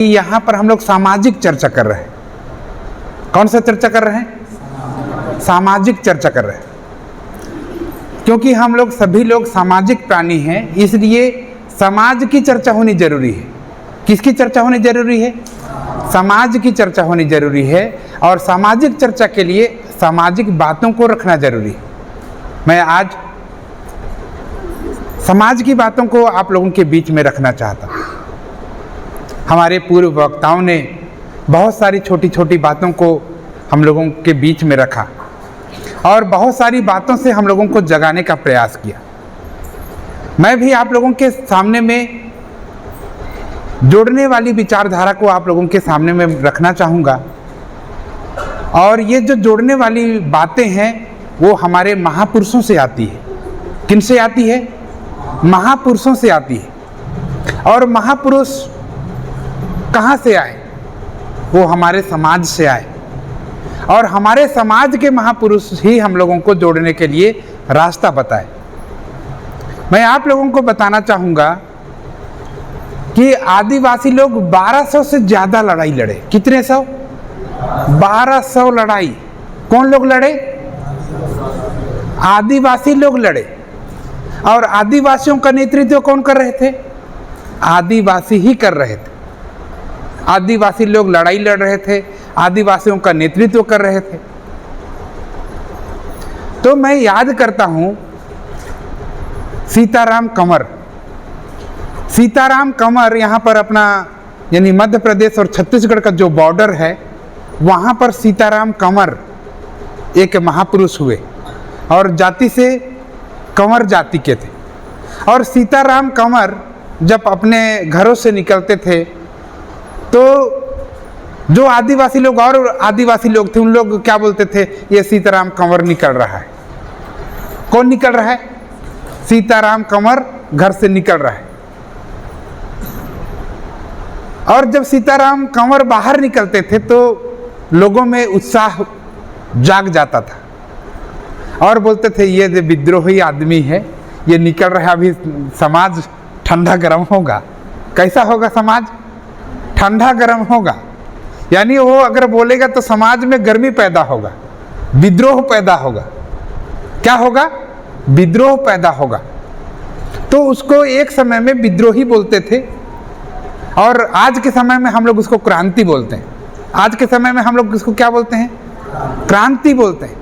यहाँ पर हम लोग सामाजिक चर्चा कर रहे हैं। कौन सा चर्चा कर रहे हैं? सामाजिक चर्चा कर रहे हैं। क्योंकि हम लोग सभी लोग सामाजिक प्राणी हैं, इसलिए समाज की चर्चा होनी जरूरी है। किसकी चर्चा होनी जरूरी है? समाज की चर्चा होनी जरूरी है। और सामाजिक चर्चा के लिए सामाजिक बातों को रखना जरूरी है। मैं आज समाज की बातों को आप लोगों के बीच में रखना चाहता हूँ। हमारे पूर्व वक्ताओं ने बहुत सारी छोटी छोटी बातों को हम लोगों के बीच में रखा और बहुत सारी बातों से हम लोगों को जगाने का प्रयास किया। मैं भी आप लोगों के सामने में जोड़ने वाली विचारधारा को आप लोगों के सामने में रखना चाहूँगा। और ये जो जोड़ने वाली बातें हैं वो हमारे महापुरुषों से आती है। किन से आती है? महापुरुषों से आती है। और महापुरुष कहाँ से आए? वो हमारे समाज से आए। और हमारे समाज के महापुरुष ही हम लोगों को जोड़ने के लिए रास्ता बताए। मैं आप लोगों को बताना चाहूँगा कि आदिवासी लोग 1200 से ज़्यादा लड़ाई लड़े। कितने सौ? 1200 लड़ाई। कौन लोग लड़े? आदिवासी लोग लड़े। और आदिवासियों का नेतृत्व कौन कर रहे थे? आदिवासी ही कर रहे थे। आदिवासी लोग लड़ाई लड़ रहे थे, आदिवासियों का नेतृत्व कर रहे थे। तो मैं याद करता हूं सीताराम कंवर। सीताराम कंवर यहाँ पर अपना यानी मध्य प्रदेश और छत्तीसगढ़ का जो बॉर्डर है वहाँ पर सीताराम कंवर एक महापुरुष हुए और जाति से कंवर जाति के थे। और सीताराम कंवर जब अपने घरों से निकलते थे तो जो आदिवासी लोग और आदिवासी लोग थे उन लोग क्या बोलते थे? ये सीताराम कंवर निकल रहा है। कौन निकल रहा है? सीताराम कंवर घर से निकल रहा है। और जब सीताराम कंवर बाहर निकलते थे तो लोगों में उत्साह जाग जाता था और बोलते थे ये विद्रोही आदमी है, ये निकल रहा है, अभी समाज ठंडा गर्म होगा। कैसा होगा समाज? ठंडा गर्म होगा। यानी वो अगर बोलेगा तो समाज में गर्मी पैदा होगा, विद्रोह पैदा होगा। क्या होगा? विद्रोह पैदा होगा। तो उसको एक समय में विद्रोही बोलते थे और आज के समय में हम लोग उसको क्रांति बोलते हैं। आज के समय में हम लोग इसको क्या बोलते हैं? क्रांति बोलते हैं।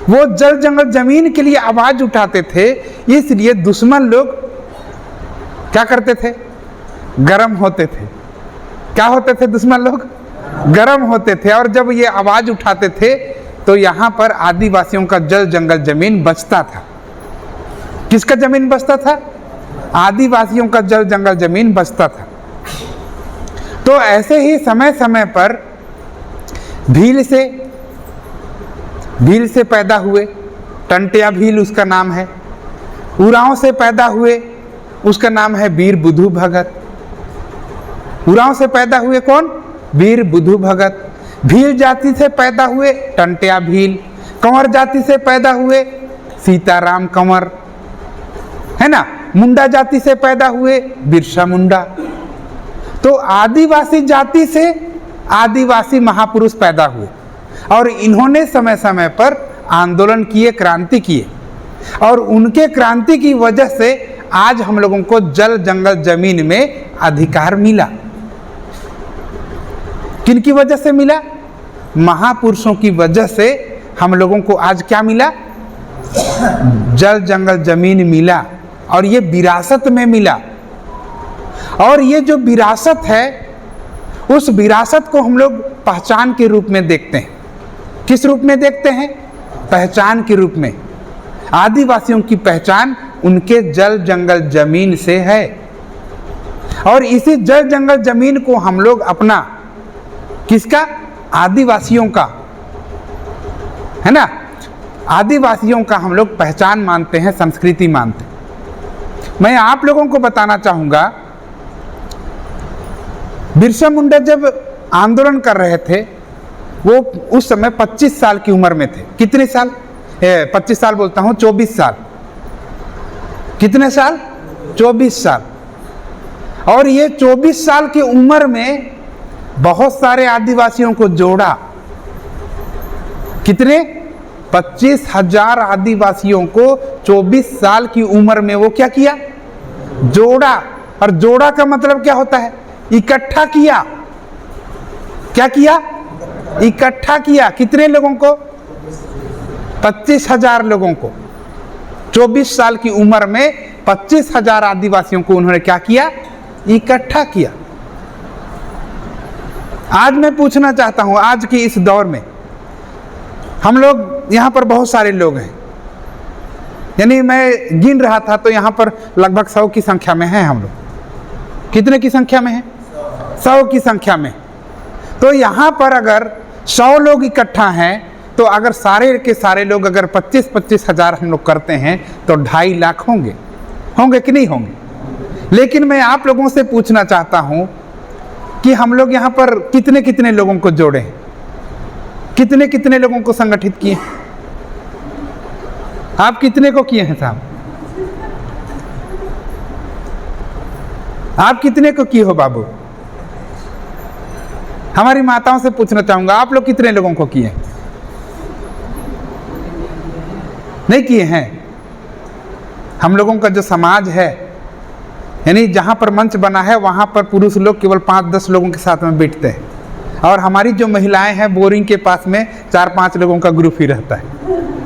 वो जल जंगल जमीन के लिए आवाज उठाते थे, इसलिए दुश्मन लोग क्या करते थे? गरम होते थे। क्या होते थे? दुश्मन लोग गरम होते थे। और जब ये आवाज उठाते थे तो यहाँ पर आदिवासियों का जल जंगल जमीन बचता था। किसका जमीन बचता था? आदिवासियों का जल जंगल जमीन बचता था। तो ऐसे ही समय समय पर भील से पैदा हुए, टंटिया भील उसका नाम है। उरांव से पैदा हुए, उसका नाम है वीर बुधु भगत। उरांव से पैदा हुए कौन? वीर बुधु भगत। भील जाति से पैदा हुए टंटिया भील। कंवर जाति से पैदा हुए सीताराम कंवर, है ना। मुंडा जाति से पैदा हुए बिरसा मुंडा। तो आदिवासी जाति से आदिवासी महापुरुष पैदा हुए और इन्होंने समय समय पर आंदोलन किए, क्रांति किए। और उनके क्रांति की वजह से आज हम लोगों को जल जंगल जमीन में अधिकार मिला। किन की वजह से मिला? महापुरुषों की वजह से हम लोगों को आज क्या मिला? जल जंगल जमीन मिला। और ये विरासत में मिला। और ये जो विरासत है उस विरासत को हम लोग पहचान के रूप में देखते हैं। किस रूप में देखते हैं? पहचान के रूप में। आदिवासियों की पहचान उनके जल जंगल जमीन से है। और इसी जल जंगल जमीन को हम लोग अपना, किसका? आदिवासियों का, है ना। आदिवासियों का हम लोग पहचान मानते हैं, संस्कृति मानते हैं। मैं आप लोगों को बताना चाहूँगा बिरसा मुंडा जब आंदोलन कर रहे थे वो उस समय 25 साल की उम्र में थे। कितने साल? 25 साल बोलता हूँ, 24 साल। कितने साल? 24 साल। और ये 24 साल की उम्र में बहुत सारे आदिवासियों को जोड़ा। कितने? 25,000 आदिवासियों को 24 साल की उम्र में वो क्या किया? जोड़ा। और जोड़ा का मतलब क्या होता है? इकट्ठा किया। क्या किया? इकट्ठा किया। कितने लोगों को? 25,000 लोगों को। 24 साल की उम्र में 25,000 आदिवासियों को उन्होंने क्या किया? इकट्ठा किया। आज मैं पूछना चाहता हूं, आज की इस दौर में हम लोग यहाँ पर बहुत सारे लोग हैं, यानी मैं गिन रहा था तो यहाँ पर लगभग 100 की संख्या में हैं हम लोग। कितने की संख्या में हैं? 100 की संख्या में। तो यहाँ पर अगर 100 लोग इकट्ठा हैं तो अगर सारे के सारे लोग अगर 25-25 हज़ार हम लोग करते हैं तो 2.5 लाख होंगे। होंगे कि नहीं होंगे? लेकिन मैं आप लोगों से पूछना चाहता हूँ कि हम लोग यहाँ पर कितने कितने लोगों को जोड़े हैं? कितने कितने लोगों को संगठित किए? आप कितने को किए हैं साहब? आप कितने को किए हो बाबू? हमारी माताओं से पूछना चाहूंगा, आप लोग कितने लोगों को किए हैं? नहीं किए हैं। हम लोगों का जो समाज है, यानी जहां पर मंच बना है वहां पर पुरुष लोग केवल 5-10 लोगों के साथ में बैठते हैं, और हमारी जो महिलाएं हैं बोरिंग के पास में 4-5 लोगों का ग्रुप ही रहता है।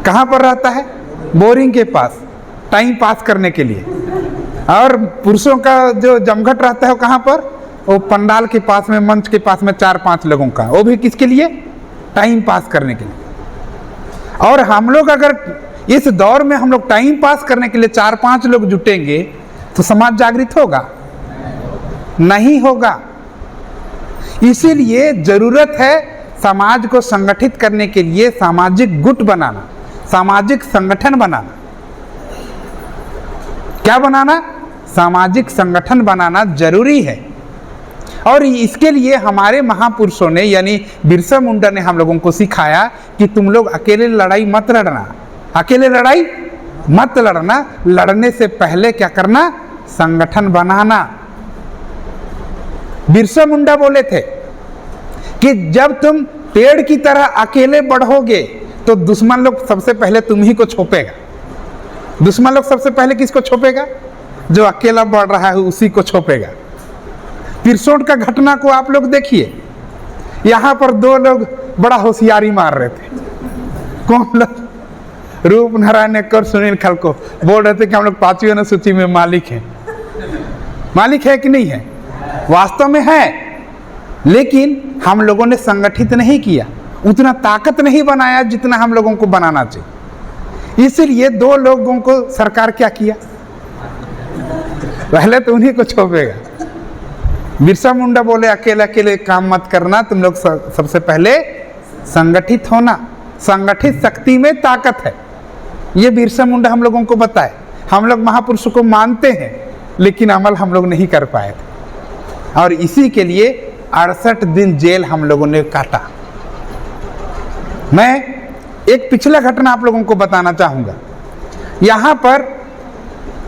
कहां पर रहता है? बोरिंग के पास, टाइम पास करने के लिए। और पुरुषों का जो जमघट रहता है वो कहां पर? वो पंडाल के पास में, मंच के पास में 4-5 लोगों का। वो भी किसके लिए? टाइम पास करने के लिए। और हम लोग अगर इस दौर में हम लोग टाइम पास करने के लिए 4-5 लोग जुटेंगे तो समाज जागृत होगा? नहीं होगा। इसीलिए जरूरत है समाज को संगठित करने के लिए सामाजिक गुट बनाना, सामाजिक संगठन बनाना। क्या बनाना? सामाजिक संगठन बनाना जरूरी है। और इसके लिए हमारे महापुरुषों ने यानी बिरसा मुंडा ने हम लोगों को सिखाया कि तुम लोग अकेले लड़ाई मत लड़ना, अकेले लड़ाई मत लड़ना, लड़ने से पहले क्या करना? संगठन बनाना। बिरसा मुंडा बोले थे कि जब तुम पेड़ की तरह अकेले बढ़ोगे तो दुश्मन लोग सबसे पहले तुम ही को छोपेगा। दुश्मन लोग सबसे पहले किसको छोपेगा? जो अकेला बढ़ रहा है उसी को छोपेगा। पिरसोट का घटना को आप लोग देखिए, यहाँ पर 2 लोग बड़ा होशियारी मार रहे थे। कौन लोग? रूप नारायण नेकर और सुनील खलको बोल रहे थे कि हम लोग 5वीं अनुसूची में मालिक हैं। मालिक है कि नहीं है? वास्तव में है, लेकिन हम लोगों ने संगठित नहीं किया, उतना ताकत नहीं बनाया जितना हम लोगों को बनाना चाहिए। इसलिए 2 लोगों को सरकार क्या किया? पहले तो उन्हीं को छोपेगा। बिरसा मुंडा बोले अकेले अकेले काम मत करना, तुम लोग सबसे पहले संगठित होना। संगठित शक्ति में ताकत है, ये बिरसा मुंडा हम लोगों को बताए। हम लोग महापुरुषों को मानते हैं लेकिन अमल हम लोग नहीं कर पाए थे, और इसी के लिए 68 दिन जेल हम लोगों ने काटा। मैं एक पिछला घटना आप लोगों को बताना चाहूँगा। यहाँ पर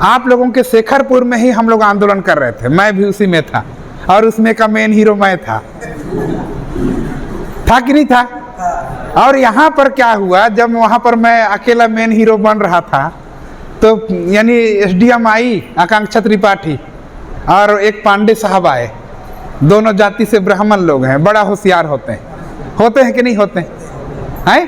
आप लोगों के शेखरपुर में ही हम लोग आंदोलन कर रहे थे, मैं भी उसी में था, और उसमें का मेन हीरो मैं था कि नहीं था? और यहाँ पर क्या हुआ, जब वहाँ पर मैं अकेला मेन हीरो बन रहा था तो यानी SDM आई आकांक्षा त्रिपाठी और एक पांडे साहब आए। दोनों जाति से ब्राह्मण लोग हैं, बड़ा होशियार होते हैं कि नहीं होते हैं?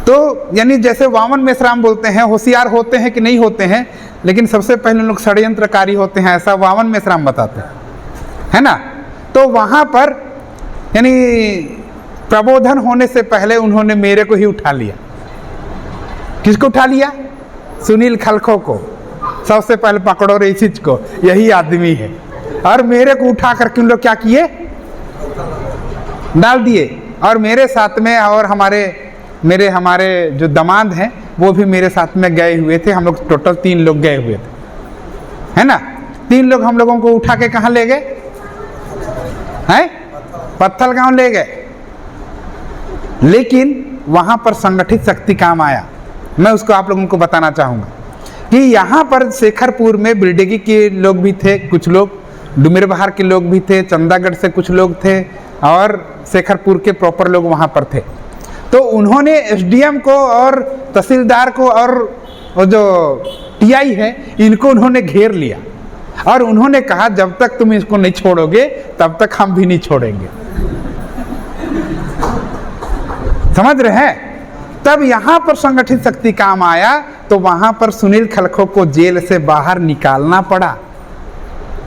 तो यानी जैसे वामन मेश्राम बोलते हैं होशियार होते हैं कि नहीं होते हैं, लेकिन सबसे पहले लोग षड्यंत्रकारी होते हैं, ऐसा वामन मेश्राम बताते हैं, है ना? तो वहाँ पर यानी प्रबोधन होने से पहले उन्होंने मेरे को ही उठा लिया। किसको उठा लिया? सुनील खलखो को। सबसे पहले पकड़ो रे इस को, यही आदमी है। और मेरे को उठा करके उन लोग क्या किए? डाल दिए। और मेरे साथ में और हमारे जो दामाद हैं वो भी मेरे साथ में गए हुए थे। हम लोग टोटल 3 लोग गए हुए थे, है ना? 3 लोग हम लोगों को उठा के कहाँ ले गए हैं? पत्थल गांव ले गए। लेकिन वहां पर संगठित शक्ति काम आया। मैं उसको आप लोगों को बताना चाहूंगा कि यहाँ पर शेखरपुर में बिल्डेगी के लोग भी थे कुछ लोग, डुमेर बहार के लोग भी थे, चंदागढ़ से कुछ लोग थे और शेखरपुर के प्रॉपर लोग वहाँ पर थे। तो उन्होंने एसडीएम को और तहसीलदार को और जो टीआई है इनको उन्होंने घेर लिया और उन्होंने कहा जब तक तुम इसको नहीं छोड़ोगे तब तक हम भी नहीं छोड़ेंगे। समझ रहे हैं? तब यहाँ पर संगठित शक्ति काम आया तो वहाँ पर सुनील खलखो को जेल से बाहर निकालना पड़ा।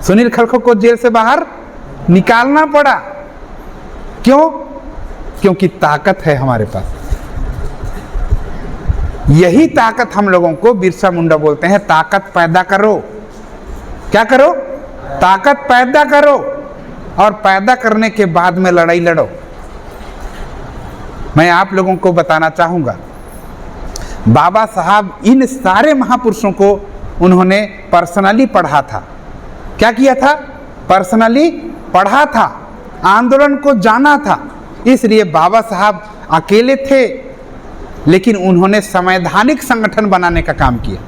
सुनील खलखो को जेल से बाहर निकालना पड़ा। क्यों? क्योंकि ताकत है हमारे पास। यही ताकत हम लोगों को बिरसा मुंडा बोलते हैं, ताकत पैदा करो। क्या करो? ताकत पैदा करो और पैदा करने के बाद में लड़ाई लड़ो। मैं आप लोगों को बताना चाहूँगा, बाबा साहब इन सारे महापुरुषों को उन्होंने पर्सनली पढ़ा था। क्या किया था? पर्सनली पढ़ा था, आंदोलन को जाना था। इसलिए बाबा साहब अकेले थे लेकिन उन्होंने संवैधानिक संगठन बनाने का काम किया।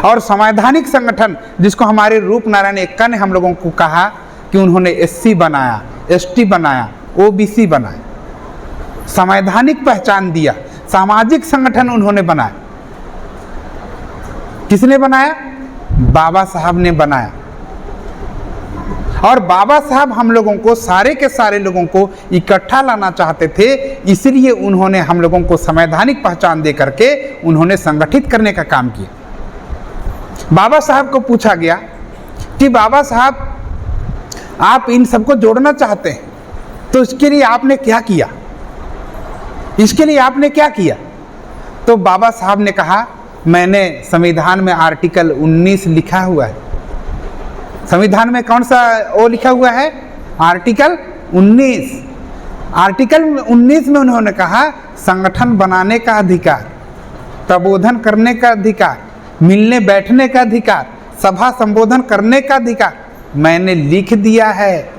और संवैधानिक संगठन जिसको हमारे रूप नारायण एक्का ने हम लोगों को कहा कि उन्होंने एससी बनाया, एसटी बनाया, ओबीसी बनाया, संवैधानिक पहचान दिया, सामाजिक संगठन उन्होंने बनाया। किसने बनाया? बाबा साहब ने बनाया। और बाबा साहब हम लोगों को, सारे के सारे लोगों को इकट्ठा लाना चाहते थे, इसलिए उन्होंने हम लोगों को संवैधानिक पहचान दे करके उन्होंने संगठित करने का काम किया। बाबा साहब को पूछा गया कि बाबा साहब आप इन सबको जोड़ना चाहते हैं तो इसके लिए आपने क्या किया? इसके लिए आपने क्या किया? तो बाबा साहब ने कहा मैंने संविधान में आर्टिकल 19 लिखा हुआ है। संविधान में कौन सा वो लिखा हुआ है? आर्टिकल 19। आर्टिकल 19 में उन्होंने कहा संगठन बनाने का अधिकार, प्रबोधन करने का अधिकार, मिलने बैठने का अधिकार, सभा संबोधन करने का अधिकार मैंने लिख दिया है।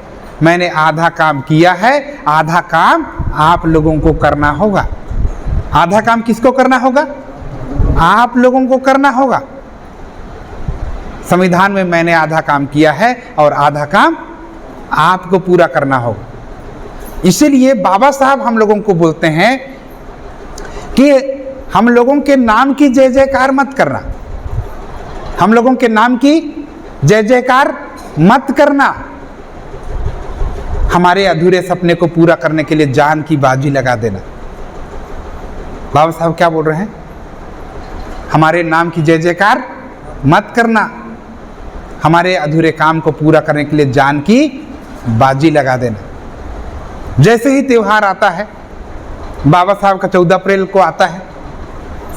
मैंने आधा काम किया है, आधा काम आप लोगों को करना होगा। आधा काम किसको करना होगा? आप लोगों को करना होगा। संविधान में मैंने आधा काम किया है और आधा काम आपको पूरा करना होगा। इसीलिए बाबा साहब हम लोगों को बोलते हैं कि हम लोगों के नाम की जय जयकार मत करना, हम लोगों के नाम की जय जयकार मत करना। हमारे अधूरे सपने को पूरा करने के लिए जान की बाजी लगा देना। बाबा साहब क्या बोल रहे हैं? हमारे नाम की जय जयकार मत करना, हमारे अधूरे काम को पूरा करने के लिए जान की बाजी लगा देना। जैसे ही त्यौहार आता है, बाबा साहब का 14 अप्रैल को आता है,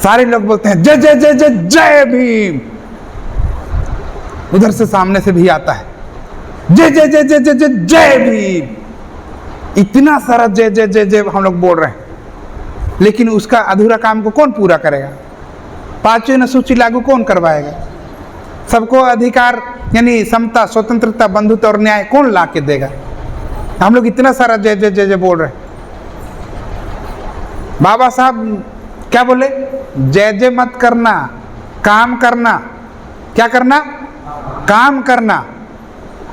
सारे लोग बोलते हैं जय जय जय जय जय भीम। उधर से सामने से भी आता है जय जय जय जय जय जय जय भीम। इतना सारा जय जय जय जय हम लोग बोल रहे हैं, लेकिन उसका अधूरा काम को कौन पूरा करेगा? पांचवें अनुसूची लागू कौन करवाएगा? सबको अधिकार यानी समता, स्वतंत्रता, बंधुत्व और न्याय कौन ला के देगा? हम लोग इतना सारा जय जय जय जय बोल रहे हैं। बाबा साहब क्या बोले? जय जय मत करना, काम करना। क्या करना? काम करना,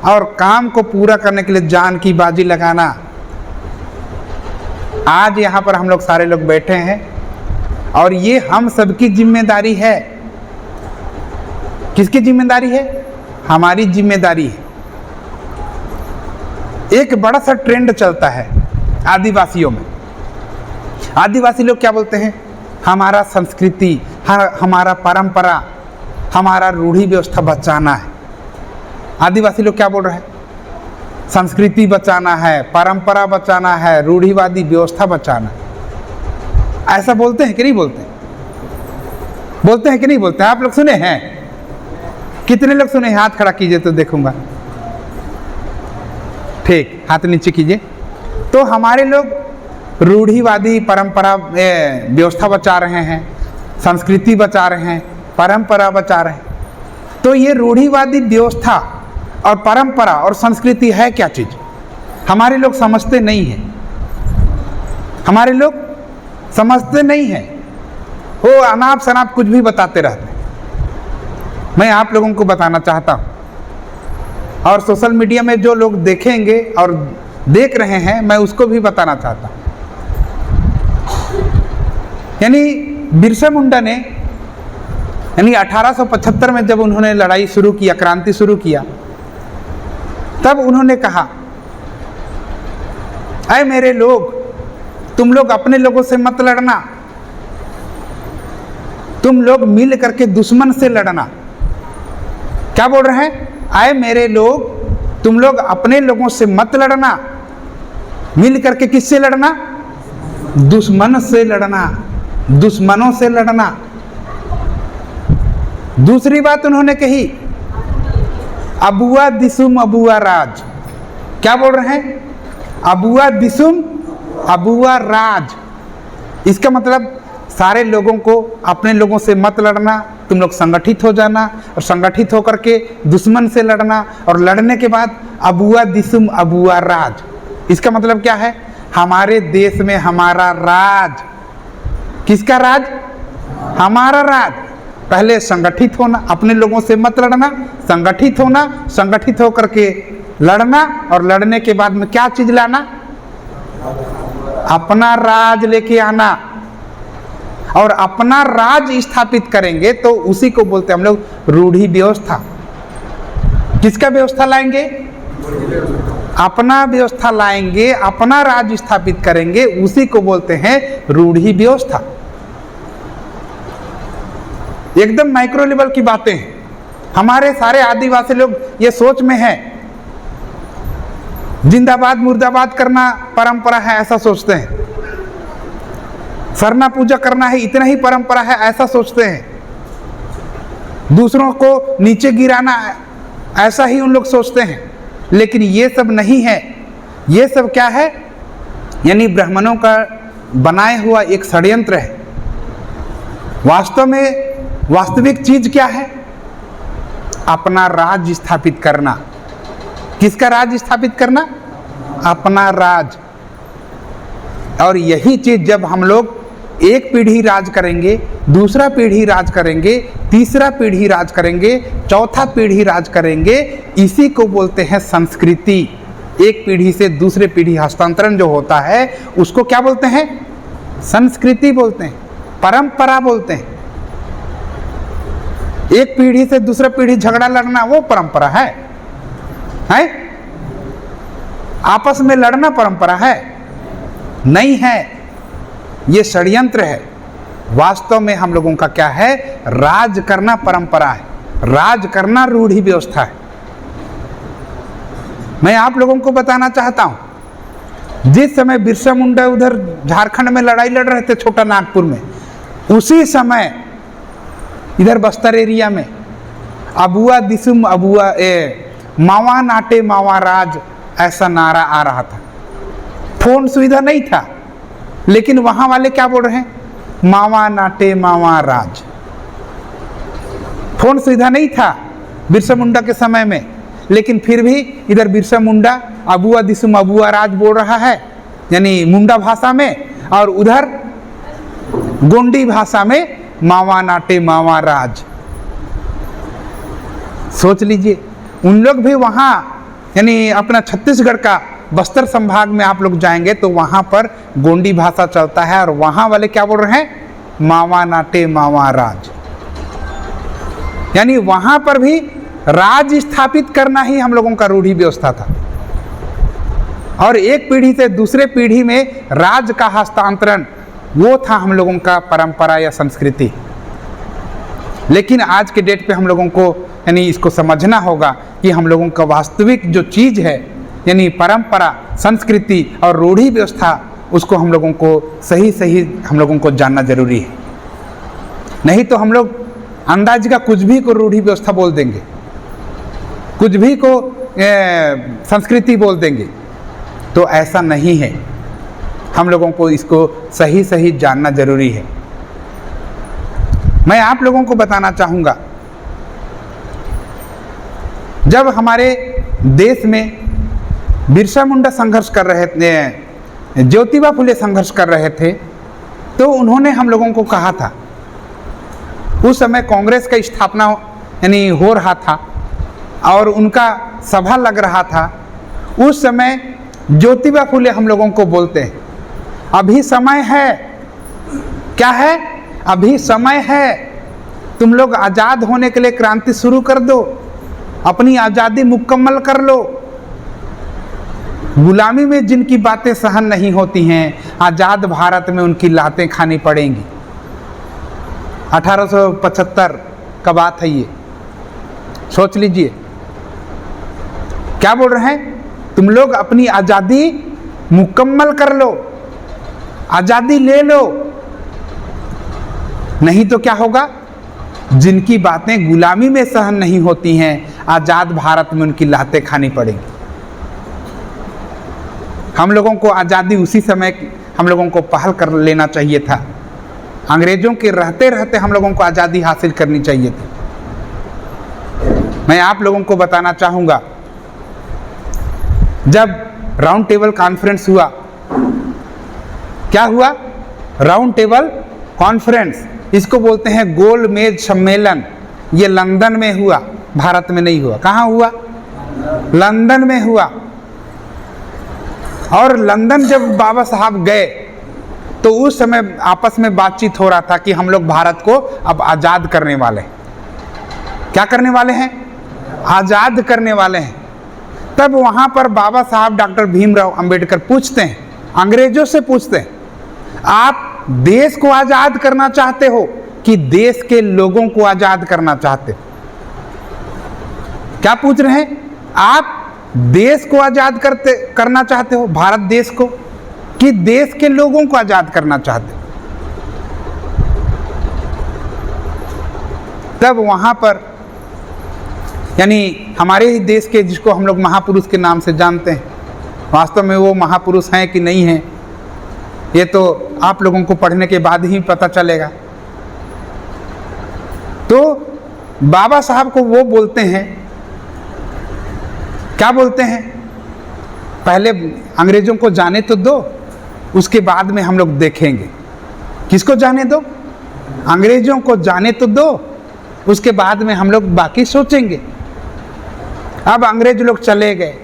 और काम को पूरा करने के लिए जान की बाजी लगाना। आज यहाँ पर हम लोग सारे लोग बैठे हैं और ये हम सबकी जिम्मेदारी है। किसकी जिम्मेदारी है? हमारी जिम्मेदारी है। एक बड़ा सा ट्रेंड चलता है आदिवासियों में। आदिवासी लोग क्या बोलते हैं? हमारा संस्कृति, हमारा परंपरा, हमारा रूढ़ी व्यवस्था बचाना है। आदिवासी लोग क्या बोल रहे हैं? संस्कृति बचाना है, परंपरा बचाना है, रूढ़िवादी व्यवस्था बचाना है। ऐसा बोलते हैं कि नहीं बोलते? बोलते हैं कि नहीं बोलते? आप लोग सुने हैं? कितने लोग सुने? हाथ खड़ा कीजिए तो देखूंगा। ठीक, हाथ नीचे कीजिए। तो हमारे लोग रूढ़िवादी परंपरा व्यवस्था बचा रहे हैं, संस्कृति बचा रहे हैं, परंपरा बचा रहे हैं। तो ये रूढ़िवादी व्यवस्था और परंपरा और संस्कृति है क्या चीज? हमारे लोग समझते नहीं हैं। हमारे लोग समझते नहीं हैं। वो अनाप शनाप कुछ भी बताते रहते हैं। मैं आप लोगों को बताना चाहता हूँ और सोशल मीडिया में जो लोग देखेंगे और देख रहे हैं, मैं उसको भी बताना चाहता हूँ। यानी बिरसा मुंडा ने, यानी 1875 में जब उन्होंने लड़ाई शुरू किया, क्रांति शुरू किया, तब उन्होंने कहा, ऐ मेरे लोग, तुम लोग अपने लोगों से मत लड़ना, तुम लोग मिल करके दुश्मन से लड़ना। क्या बोल रहे हैं? आए मेरे लोग, तुम लोग अपने लोगों से मत लड़ना, मिल करके किससे लड़ना? दुश्मन से लड़ना, दुश्मनों से लड़ना। दूसरी बात उन्होंने कही, अबुआ दिसुम अबुआ राज। क्या बोल रहे हैं? अबुआ दिसुम अबुआ राज। इसका मतलब सारे लोगों को अपने लोगों से मत लड़ना, तुम लोग संगठित हो जाना और संगठित होकर के दुश्मन से लड़ना, और लड़ने के बाद अबुआ दिसुम अबुआ राज। इसका मतलब क्या है? हमारे देश में हमारा राज। किसका राज? हमारा राज। पहले संगठित होना, अपने लोगों से मत लड़ना, संगठित होना, संगठित होकर के लड़ना, और लड़ने के बाद में क्या चीज लाना? अपना राज लेके आना। और अपना राज स्थापित करेंगे तो उसी को बोलते हैं हम लोग रूढ़ी व्यवस्था। किसका व्यवस्था लाएंगे? अपना व्यवस्था लाएंगे, अपना राज स्थापित करेंगे, उसी को बोलते हैं रूढ़ी व्यवस्था। एकदम माइक्रो लेवल की बातें हैं। हमारे सारे आदिवासी लोग ये सोच में हैं, जिंदाबाद मुर्दाबाद करना परंपरा है, ऐसा सोचते हैं। सरना पूजा करना है, इतना ही परंपरा है, ऐसा सोचते हैं। दूसरों को नीचे गिराना, ऐसा ही उन लोग सोचते हैं। लेकिन ये सब नहीं है। ये सब क्या है? यानी ब्राह्मणों का बनाया हुआ एक षड्यंत्र है। वास्तव में वास्तविक चीज क्या है? अपना राज स्थापित करना। किसका राज स्थापित करना? अपना राज। और यही चीज जब हम लोग एक पीढ़ी राज करेंगे, दूसरा पीढ़ी राज करेंगे, तीसरा पीढ़ी राज करेंगे, चौथा पीढ़ी राज करेंगे, इसी को बोलते हैं संस्कृति। एक पीढ़ी से दूसरे पीढ़ी हस्तांतरण जो होता है उसको क्या बोलते हैं? संस्कृति बोलते हैं, परंपरा बोलते हैं। एक पीढ़ी से दूसरा पीढ़ी झगड़ा लड़ना वो परंपरा है? आपस में लड़ना परंपरा है? नहीं है, ये षड्यंत्र है। वास्तव में हम लोगों का क्या है? राज करना परंपरा है, राज करना रूढ़ी व्यवस्था है। मैं आप लोगों को बताना चाहता हूं, जिस समय बिरसा मुंडा उधर झारखंड में लड़ाई लड़ रहे थे छोटा नागपुर में, उसी समय इधर बस्तर एरिया में अबुआ दिसुम अबुआ मावा नाटे मावा राज, ऐसा नारा आ रहा था। फोन सुविधा नहीं था, लेकिन वहां वाले क्या बोल रहे हैं? मावा नाटे मावा राज। फोन सुविधा नहीं था बिरसा मुंडा के समय में, लेकिन फिर भी इधर बिरसा मुंडा अबुआ दिसुम अबुआ राज बोल रहा है, यानी मुंडा भाषा में, और उधर गोंडी भाषा में मावा नाटे मावा राज। सोच लीजिए, उन लोग भी वहां, यानी अपना छत्तीसगढ़ का बस्तर संभाग में आप लोग जाएंगे तो वहां पर गोंडी भाषा चलता है, और वहां वाले क्या बोल रहे हैं? मावा नाटे मावा राज। यानी वहां पर भी राज स्थापित करना ही हम लोगों का रूढ़ी व्यवस्था था, और एक पीढ़ी से दूसरे पीढ़ी में राज का हस्तांतरण वो था हम लोगों का परंपरा या संस्कृति। लेकिन आज के डेट पे हम लोगों को यानी इसको समझना होगा कि हम लोगों का वास्तविक जो चीज है, यानी परंपरा, संस्कृति और रूढ़ी व्यवस्था, उसको हम लोगों को सही सही हम लोगों को जानना जरूरी है। नहीं तो हम लोग अंदाज का कुछ भी को रूढ़ी व्यवस्था बोल देंगे, कुछ भी को संस्कृति बोल देंगे, तो ऐसा नहीं है। हम लोगों को इसको सही सही जानना जरूरी है। मैं आप लोगों को बताना चाहूँगा, जब हमारे देश में बिरसा मुंडा संघर्ष कर रहे थे, ज्योतिबा फुले संघर्ष कर रहे थे, तो उन्होंने हम लोगों को कहा था, उस समय कांग्रेस का स्थापना यानी हो रहा था, और उनका सभा लग रहा था, उस समय ज्योतिबा फुले हम लोगों को बोलते हैं, अभी समय है। क्या है? अभी समय है, तुम लोग आज़ाद होने के लिए क्रांति शुरू कर दो, अपनी आज़ादी मुकम्मल कर लो। गुलामी में जिनकी बातें सहन नहीं होती हैं, आज़ाद भारत में उनकी लातें खानी पड़ेंगी। 1875 का बात है ये, सोच लीजिए। क्या बोल रहे हैं? तुम लोग अपनी आज़ादी मुकम्मल कर लो, आज़ादी ले लो, नहीं तो क्या होगा? जिनकी बातें गुलामी में सहन नहीं होती हैं, आज़ाद भारत में उनकी लातें खानी पड़ेंगी। हम लोगों को आज़ादी उसी समय हम लोगों को पहल कर लेना चाहिए था। अंग्रेजों के रहते रहते हम लोगों को आज़ादी हासिल करनी चाहिए थी। मैं आप लोगों को बताना चाहूँगा, जब राउंड टेबल कॉन्फ्रेंस हुआ, क्या हुआ? राउंड टेबल कॉन्फ्रेंस, इसको बोलते हैं गोल मेज सम्मेलन। ये लंदन में हुआ, भारत में नहीं हुआ। कहाँ हुआ? लंदन में हुआ। और लंदन जब बाबा साहब गए तो उस समय आपस में बातचीत हो रहा था कि हम लोग भारत को अब आज़ाद करने वाले हैं। क्या करने वाले हैं? आज़ाद करने वाले हैं। तब वहाँ पर बाबा साहब डॉक्टर भीमराव अंबेडकर पूछते हैं, अंग्रेजों से पूछते हैं, आप देश को आज़ाद करना चाहते हो कि देश के लोगों को आज़ाद करना चाहते हो? क्या पूछ रहे हैं? आप देश को आज़ाद करना चाहते हो, भारत देश को, कि देश के लोगों को आज़ाद करना चाहते हो? तब वहाँ पर, यानी हमारे ही देश के, जिसको हम लोग महापुरुष के नाम से जानते हैं, वास्तव में वो महापुरुष हैं कि नहीं हैं, ये तो आप लोगों को पढ़ने के बाद ही पता चलेगा। तो बाबा साहब को वो बोलते हैं, क्या बोलते हैं? पहले अंग्रेजों को जाने तो दो, उसके बाद में हम लोग देखेंगे। किसको जाने दो? अंग्रेजों को जाने तो दो, उसके बाद में हम लोग बाकी सोचेंगे। अब अंग्रेज लोग चले गए,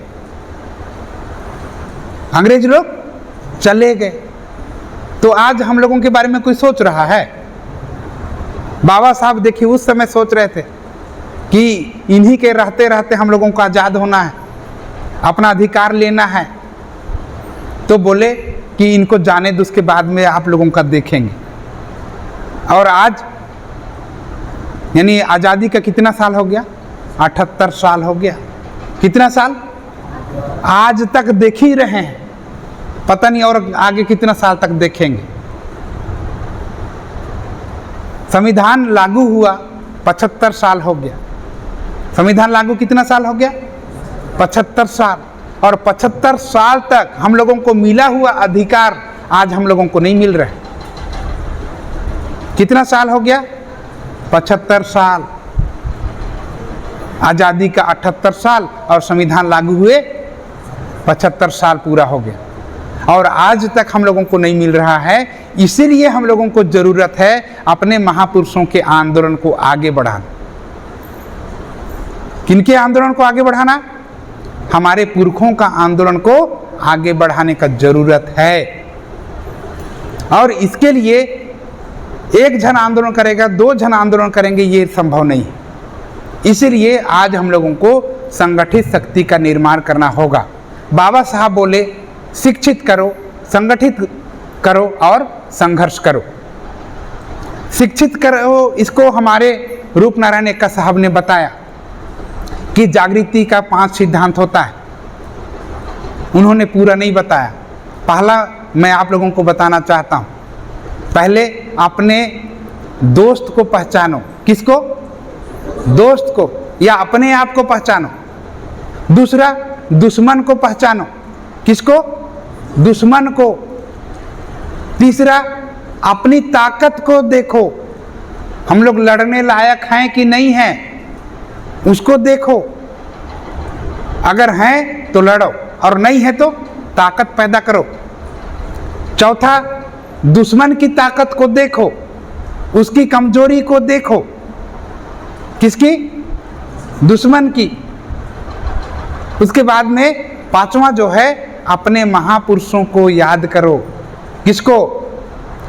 अंग्रेज लोग चले गए, तो आज हम लोगों के बारे में कोई सोच रहा है? बाबा साहब देखिए उस समय सोच रहे थे कि इन्हीं के रहते रहते हम लोगों को आज़ाद होना है, अपना अधिकार लेना है, तो बोले कि इनको जाने दो, उसके बाद में आप लोगों का देखेंगे। और आज यानी आज़ादी का कितना साल हो गया? 78 साल हो गया। कितना साल? आज तक देख ही रहे हैं, पता नहीं और आगे कितना साल तक देखेंगे। संविधान लागू हुआ 75 साल हो गया। संविधान लागू कितना साल हो गया? 75 साल। और 75 साल तक हम लोगों को मिला हुआ अधिकार आज हम लोगों को नहीं मिल रहा है। कितना साल हो गया? 75 साल। आज़ादी का 78 साल और संविधान लागू हुए 75 साल पूरा हो गया, और आज तक हम लोगों को नहीं मिल रहा है। इसीलिए हम लोगों को ज़रूरत है अपने महापुरुषों के आंदोलन को आगे बढ़ाना। किनके आंदोलन को आगे बढ़ाना? हमारे पुरखों का आंदोलन को आगे बढ़ाने का ज़रूरत है। और इसके लिए एक जन आंदोलन करेगा, 2 जन आंदोलन करेंगे, ये संभव नहीं है। इसीलिए आज हम लोगों को संगठित शक्ति का निर्माण करना होगा। बाबा साहब बोले शिक्षित करो, संगठित करो और संघर्ष करो। शिक्षित करो, इसको हमारे रूपनारायण एक्का साहब ने बताया कि जागृति का 5 सिद्धांत होता है। उन्होंने पूरा नहीं बताया, पहला मैं आप लोगों को बताना चाहता हूँ। पहले अपने दोस्त को पहचानो। किसको? दोस्त को, या अपने आप को पहचानो। दूसरा, दुश्मन को पहचानो। किसको? दुश्मन को। तीसरा, अपनी ताकत को देखो, हम लोग लड़ने लायक हैं कि नहीं हैं, उसको देखो। अगर हैं तो लड़ो, और नहीं है तो ताकत पैदा करो। चौथा, दुश्मन की ताकत को देखो, उसकी कमजोरी को देखो। किसकी? दुश्मन की। उसके बाद में पांचवा जो है, अपने महापुरुषों को याद करो। किसको?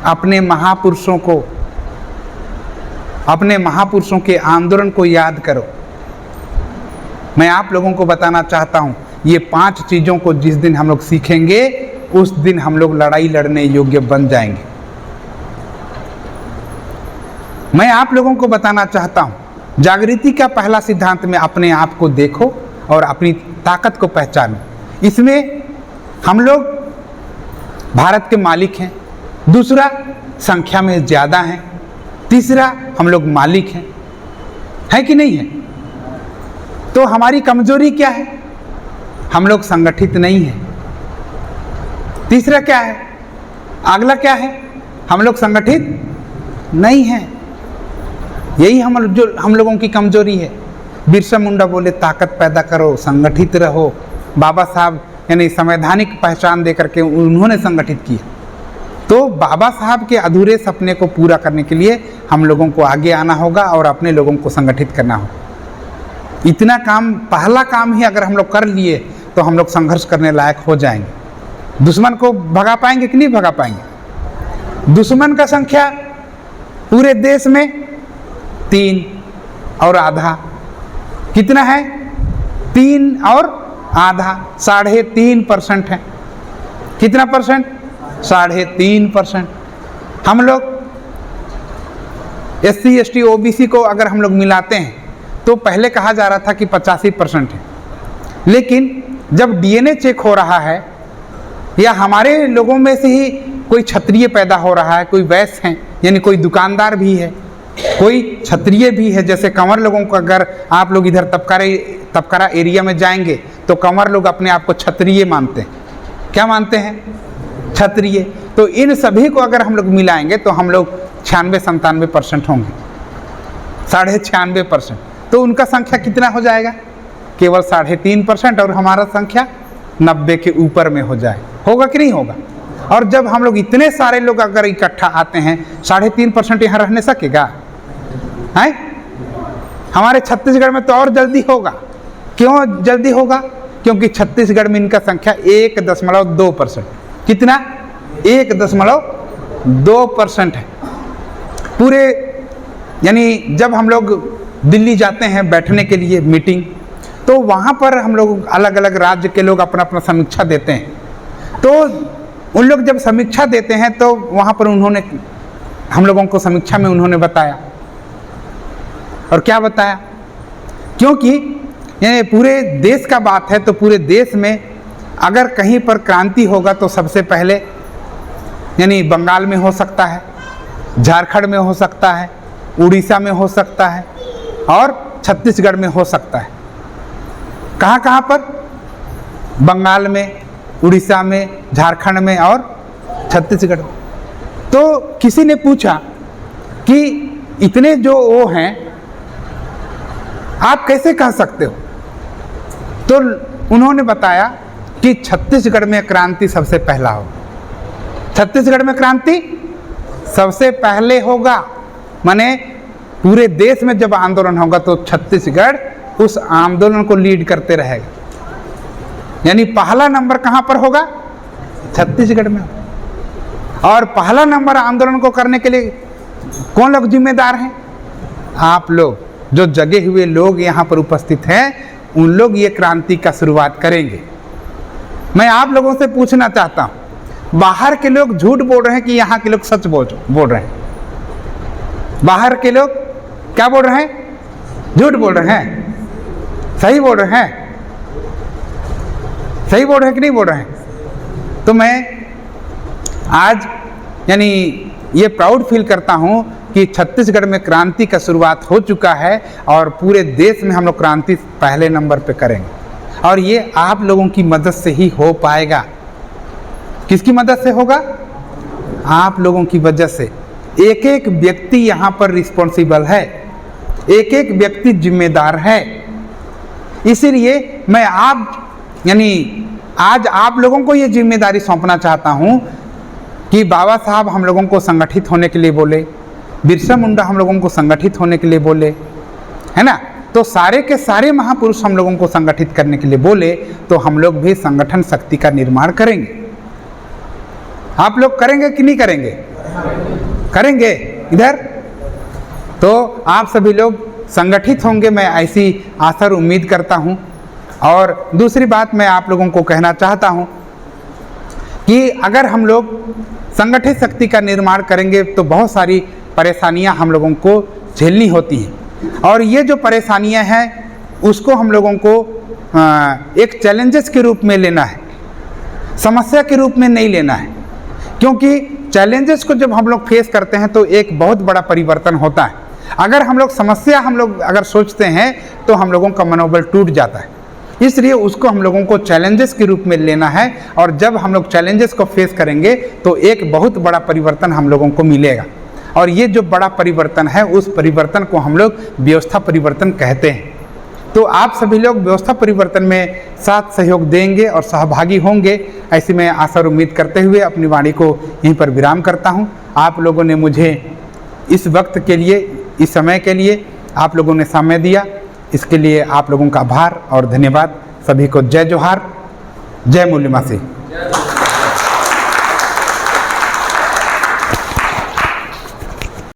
अपने महापुरुषों को, अपने महापुरुषों के आंदोलन को याद करो। मैं आप लोगों को बताना चाहता हूं, ये 5 चीजों को जिस दिन हम लोग सीखेंगे उस दिन हम लोग लड़ाई लड़ने योग्य बन जाएंगे। मैं आप लोगों को बताना चाहता हूं, जागृति का पहला सिद्धांत में अपने आप को देखो और अपनी ताकत को पहचानो। इसमें हम लोग भारत के मालिक हैं, दूसरा संख्या में ज़्यादा हैं, तीसरा हम लोग मालिक हैं, है कि नहीं है? तो हमारी कमजोरी क्या है? हम लोग संगठित नहीं हैं। तीसरा क्या है? अगला क्या है? हम लोग संगठित नहीं हैं। यही हम लोगों की कमजोरी है। बिरसा मुंडा बोले ताकत पैदा करो, संगठित रहो। बाबा साहब यानी संवैधानिक पहचान दे करके उन्होंने संगठित किया। तो बाबा साहब के अधूरे सपने को पूरा करने के लिए हम लोगों को आगे आना होगा और अपने लोगों को संगठित करना होगा। इतना काम, पहला काम ही अगर हम लोग कर लिए तो हम लोग संघर्ष करने लायक हो जाएंगे। दुश्मन को भगा पाएंगे कि नहीं भगा पाएंगे? दुश्मन का संख्या पूरे देश में 3 और आधा। कितना है? 3 और आधा, 3.5% है। कितना परसेंट? 3.5%। हम लोग SC ST OBC को अगर हम लोग मिलाते हैं तो पहले कहा जा रहा था कि 85% है, लेकिन जब DNA चेक हो रहा है या हमारे लोगों में से ही कोई क्षत्रिय पैदा हो रहा है, कोई वैश्य हैं, यानी कोई दुकानदार भी है, कोई क्षत्रिय भी है। जैसे कंवर लोगों को अगर आप लोग इधर तपकारा एरिया में जाएंगे तो कंवर लोग अपने आप को क्षत्रिय मानते हैं। क्या मानते हैं? क्षत्रिय। तो इन सभी को अगर हम लोग मिलाएंगे तो हम लोग 96-97% होंगे, 96.5%। तो उनका संख्या कितना हो जाएगा? केवल 3.5%, और हमारा संख्या 90 के ऊपर में हो जाए। होगा कि नहीं होगा? और जब हम लोग इतने सारे लोग अगर इकट्ठा आते हैं, 3.5% यहाँ रहने सकेगा? है? हमारे छत्तीसगढ़ में तो और जल्दी होगा। क्यों जल्दी होगा? क्योंकि छत्तीसगढ़ में इनका संख्या 1.2%। कितना? 1.2% है पूरे। यानी जब हम लोग दिल्ली जाते हैं बैठने के लिए मीटिंग, तो वहाँ पर हम लोग अलग अलग राज्य के लोग अपना अपना समीक्षा देते हैं। तो उन लोग जब समीक्षा देते हैं तो वहाँ पर उन्होंने हम लोगों को समीक्षा में उन्होंने बताया, और क्या बताया? क्योंकि ये पूरे देश का बात है, तो पूरे देश में अगर कहीं पर क्रांति होगा तो सबसे पहले यानी बंगाल में हो सकता है, झारखंड में हो सकता है, उड़ीसा में हो सकता है, और छत्तीसगढ़ में हो सकता है। कहाँ कहाँ पर? बंगाल में, उड़ीसा में, झारखंड में और छत्तीसगढ़ में। तो किसी ने पूछा कि इतने जो वो हैं आप कैसे कह सकते हो? तो उन्होंने बताया कि छत्तीसगढ़ में क्रांति सबसे पहला होगा। छत्तीसगढ़ में क्रांति सबसे पहले होगा, माने पूरे देश में जब आंदोलन होगा तो छत्तीसगढ़ उस आंदोलन को लीड करते रहेगा। यानी पहला नंबर कहाँ पर होगा? छत्तीसगढ़ में। और पहला नंबर आंदोलन को करने के लिए कौन लोग जिम्मेदार हैं? आप लोग, जो जगे हुए लोग यहाँ पर उपस्थित हैं, उन लोग ये क्रांति का शुरुआत करेंगे। मैं आप लोगों से पूछना चाहता हूँ, बाहर के लोग झूठ बोल रहे हैं कि यहाँ के लोग सच बोल रहे हैं? बाहर के लोग क्या बोल रहे हैं? झूठ बोल रहे हैं? सही बोल रहे हैं? सही बोल रहे हैं कि नहीं बोल रहे हैं? तो मैं आज यानी ये प्राउड फील करता हूँ कि छत्तीसगढ़ में क्रांति का शुरुआत हो चुका है, और पूरे देश में हम लोग क्रांति पहले नंबर पे करेंगे, और ये आप लोगों की मदद से ही हो पाएगा। किसकी मदद से होगा? आप लोगों की वजह से। एक एक व्यक्ति यहाँ पर रिस्पॉन्सिबल है, एक एक व्यक्ति जिम्मेदार है। इसीलिए मैं आज आप लोगों को ये जिम्मेदारी सौंपना चाहता हूँ कि बाबा साहब हम लोगों को संगठित होने के लिए बोले, बिरसा मुंडा हम लोगों को संगठित होने के लिए बोले, है ना? तो तो सारे के सारे महापुरुष हम लोगों को संगठित करने के लिए बोले, तो हम लोग भी संगठन शक्ति का निर्माण करेंगे। आप लोग करेंगे कि नहीं करेंगे? करेंगे। इधर तो आप सभी लोग संगठित होंगे, मैं ऐसी आशा और उम्मीद करता हूँ। और दूसरी बात मैं आप लोगों को कहना चाहता हूँ कि अगर हम लोग संगठित शक्ति का निर्माण करेंगे तो बहुत सारी परेशानियां हम लोगों को झेलनी होती हैं, और ये जो परेशानियां हैं उसको हम लोगों को एक चैलेंजेस के रूप में लेना है, समस्या के रूप में नहीं लेना है। क्योंकि चैलेंजेस को जब हम लोग फेस करते हैं तो एक बहुत बड़ा परिवर्तन होता है। अगर हम लोग समस्या अगर सोचते हैं तो हम लोगों का मनोबल टूट जाता है। इसलिए उसको हम लोगों को चैलेंजेस के रूप में लेना है, और जब हम लोग चैलेंजेस को फेस करेंगे तो एक बहुत बड़ा परिवर्तन हम लोगों को मिलेगा। और ये जो बड़ा परिवर्तन है, उस परिवर्तन को हम लोग व्यवस्था परिवर्तन कहते हैं। तो आप सभी लोग व्यवस्था परिवर्तन में साथ सहयोग देंगे और सहभागी होंगे, ऐसी मैं आशा और उम्मीद करते हुए अपनी वाणी को यहीं पर विराम करता हूँ। आप लोगों ने मुझे इस वक्त के लिए, इस समय के लिए आप लोगों ने समय दिया, इसके लिए आप लोगों का आभार और धन्यवाद। सभी को जय जोहार, जय मूल्यमासी।